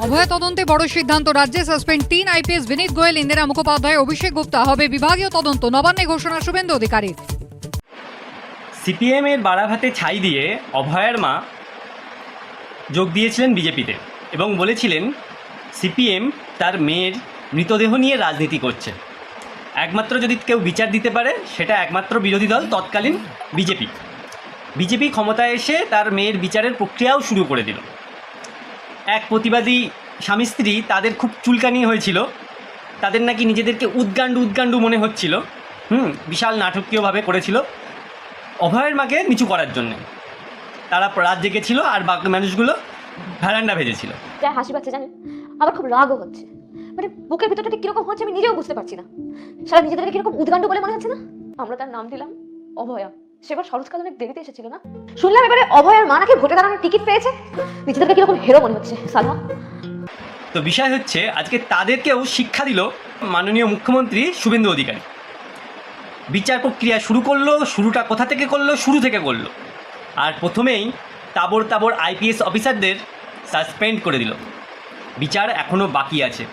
অভয়া তদন্তে বড় সিদ্ধান্ত, রাজ্যে সাসপেন্ড 3 আইপিএস বিনীত গোয়েল, ইন্দিরা মুখোপাধ্যায়, অভিষেক গুপ্তা, হবে বিভাগীয় তদন্ত। নবান্নে ঘোষণা শুভেন্দু অধিকারী। সিপিএম এর বাড়াভাতে ছাই দিয়ে অভয়ার মা যোগ দিয়েছিলেন বিজেপিতে এবং বলেছিলেন সিপিএম তার মেয়ের মৃতদেহ নিয়ে রাজনীতি করছে। একমাত্র যদি কেউ বিচার দিতে পারে সেটা একমাত্র বিরোধী দল তৎকালীন বিজেপি ক্ষমতায় এসে তার মেয়ের বিচারের প্রক্রিয়াও শুরু করে দিল। এক প্রতিবাদী স্বামী স্ত্রী, তাদের খুব চুলকানি হয়েছিল, তাদের নাকি নিজেদেরকে উদ্গান্ডু মনে হচ্ছিল, বিশাল নাটকীয়ভাবে করেছিল অভয়ের মাকে নিচু করার জন্য। তারা রাত জেগেছিল আর বাকি মানুষগুলো ভ্যারান্ডা ভেজেছিল। যা হাসি পাচ্ছে জানেন, আমার খুব রাগও হচ্ছে। মানে বুকের ভিতরটা ঠিক কিরকম হচ্ছে আমি নিজেও বুঝতে পারছি না। সারা নিজেদেরকে কিরকম উদ্গান্ডু বলে মনে হচ্ছে না। আমরা তার নাম দিলাম অভয়া। সেবার শরৎকাল অনেক দেরিতে এসেছিল না? শুনলাম এবারে অভয়ার মা নাকি ভোটে দাঁড়ানোর টিকিট পেয়েছে। নিজেদেরকে কিরকম হেরো মনে হচ্ছে সালমা। তো বিষয় হচ্ছে আজকে তাদেরকেও শিক্ষা দিল মাননীয় মুখ্যমন্ত্রী শুভেন্দু অধিকারী। বিচার প্রক্রিয়া শুরু করলো, শুরুটা কোথা থেকে করলো? শুরু থেকে করলো। আর প্রথমেই তাবড় আইপিএস অফিসারদের সাসপেন্ড করে দিল। বিচার এখনও বাকি আছে।